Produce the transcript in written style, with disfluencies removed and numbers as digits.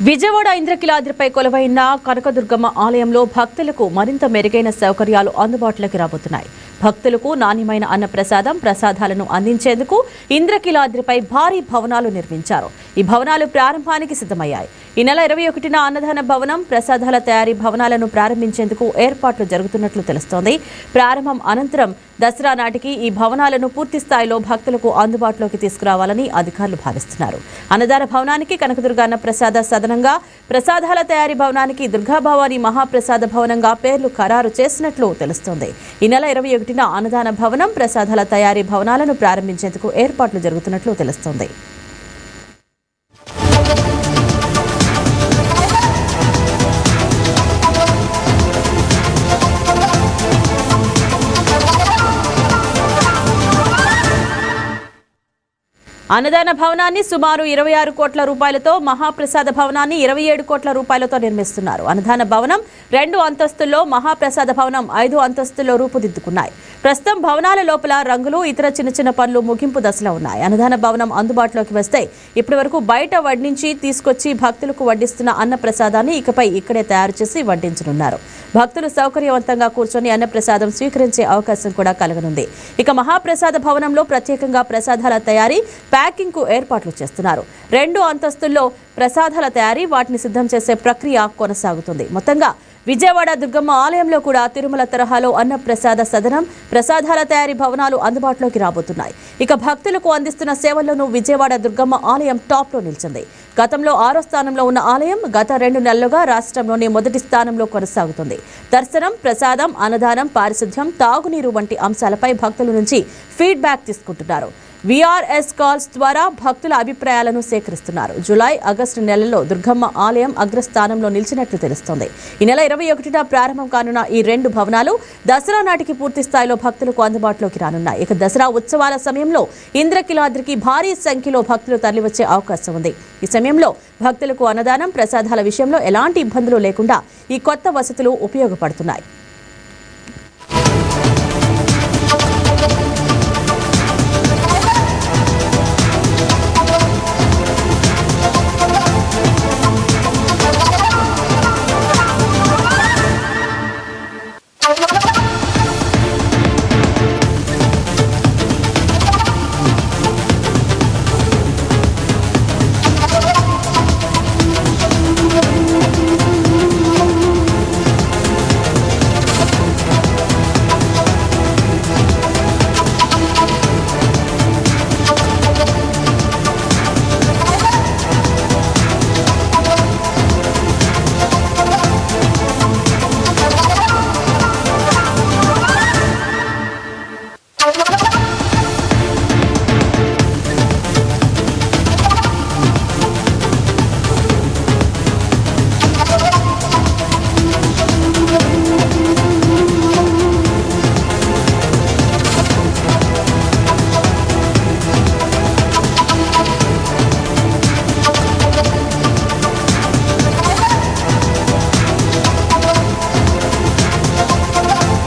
విజయవాడ ఇంద్రకీలాద్రిపై కొలువైన కనకదుర్గమ్మ ఆలయంలో భక్తులకు మరింత మెరుగైన సౌకర్యాలు అందుబాటులోకి రాబోతున్నాయి. భక్తులకు నాణ్యమైన అన్నప్రసాదం ప్రసాదాలను అందించేందుకు ఇంద్రకీలాద్రిపై భారీ భవనాలు నిర్మించారు. ఈ భవనాలు ప్రారంభానికి సిద్ధమయ్యాయి. ఈ నెల 21న అన్నదాన భవనం, ప్రసాదాల తయారీ భవనాలను ప్రారంభించేందుకు ఏర్పాట్లు జరుగుతున్నట్లు తెలుస్తోంది. ప్రారంభం అనంతరం దసరా నాటికి ఈ భవనాలను పూర్తి స్థాయిలో భక్తులకు అందుబాటులోకి తీసుకురావాలని అధికారులు భావిస్తున్నారు. అన్నదాన భవనానికి కనకదుర్గ అన్న ప్రసాద సదనంగా, ప్రసాదాల తయారీ భవనానికి దుర్గాభవాని మహాప్రసాద భవనంగా పేర్లు ఖరారు చేసినట్లు తెలుస్తోంది. ఈ నెల 21న అన్నదాన భవనం, ప్రసాదాల తయారీ భవనాలను ప్రారంభించేందుకు ఏర్పాట్లు జరుగుతున్నట్లు తెలుస్తోంది. అన్నదాన భవనాన్ని సుమారు 26 కోట్ల రూపాయలతో, మహాప్రసాద భవనాన్ని 27 కోట్ల రూపాయలతో నిర్మిస్తున్నారు. అన్నదాన భవనం 2 అంతస్తుల్లో, మహాప్రసాద భవనం 5 అంతస్తుల్లో రూపుదిద్దుకున్నాయి. ప్రస్తుతం భవనాల లోపల రంగులు, ఇతర చిన్న పనులు ముగింపు దశలో ఉన్నాయి. అన్నదాన భవనం అందుబాటులోకి వస్తే ఇప్పటి వరకు బయట వడ్డించి తీసుకొచ్చి భక్తులకు వడ్డిస్తున్న అన్న ప్రసాదాన్ని ఇకపై ఇక్కడే తయారు చేసి వడ్డించనున్నారు. భక్తులు సౌకర్యవంతంగా కూర్చొని అన్నప్రసాదం స్వీకరించే అవకాశం కూడా కలగనుంది. ఇక మహాప్రసాద భవనంలో ప్రత్యేకంగా ప్రసాదాల తయారీ, ప్యాకింగ్ కు ఏర్పాట్లు చేస్తున్నారు. 2 అంతస్తుల్లో ప్రసాదాల తయారీ, వాటిని సిద్ధం చేసే ప్రక్రియ కొనసాగుతుంది. మొత్తంగా విజయవాడ దుర్గమ్మ ఆలయంలో కూడా తిరుమల తరహాలో అన్న ప్రసాద సదనం, ప్రసాదాల తయారీ భవనాలు అందుబాటులోకి రాబోతున్నాయి. ఇక భక్తులకు అందిస్తున్న సేవల్లోనూ విజయవాడ దుర్గమ్మ ఆలయం టాప్ లో నిలిచింది. గతంలో 6వ స్థానంలో ఉన్న ఆలయం గత 2 నెలలుగా రాష్ట్రంలోనే మొదటి స్థానంలో కొనసాగుతుంది. దర్శనం, ప్రసాదం, అన్నదానం, పారిశుధ్యం, తాగునీరు వంటి అంశాలపై భక్తుల నుంచి ఫీడ్బ్యాక్ తీసుకుంటున్నారు. VRS కాల్స్ ద్వారా భక్తుల అభిప్రాయాలను సేకరిస్తున్నారు. జూలై, ఆగస్టు నెలల్లో దుర్గమ్మ ఆలయం అగ్రస్థానంలో నిలిచినట్లు తెలుస్తోంది. ఈ నెల 21న ప్రారంభం కానున్న ఈ 2 భవనాలు దసరా నాటికి పూర్తి స్థాయిలో భక్తులకు అందుబాటులోకి రానున్నాయి. ఇక దసరా ఉత్సవాల సమయంలో ఇంద్రకీలాద్రికి భారీ సంఖ్యలో భక్తులు తరలివచ్చే అవకాశం ఉంది. ఈ సమయంలో భక్తులకు అన్నదానం, ప్రసాదాల విషయంలో ఎలాంటి ఇబ్బందులు లేకుండా ఈ కొత్త వసతులు ఉపయోగపడుతున్నాయి.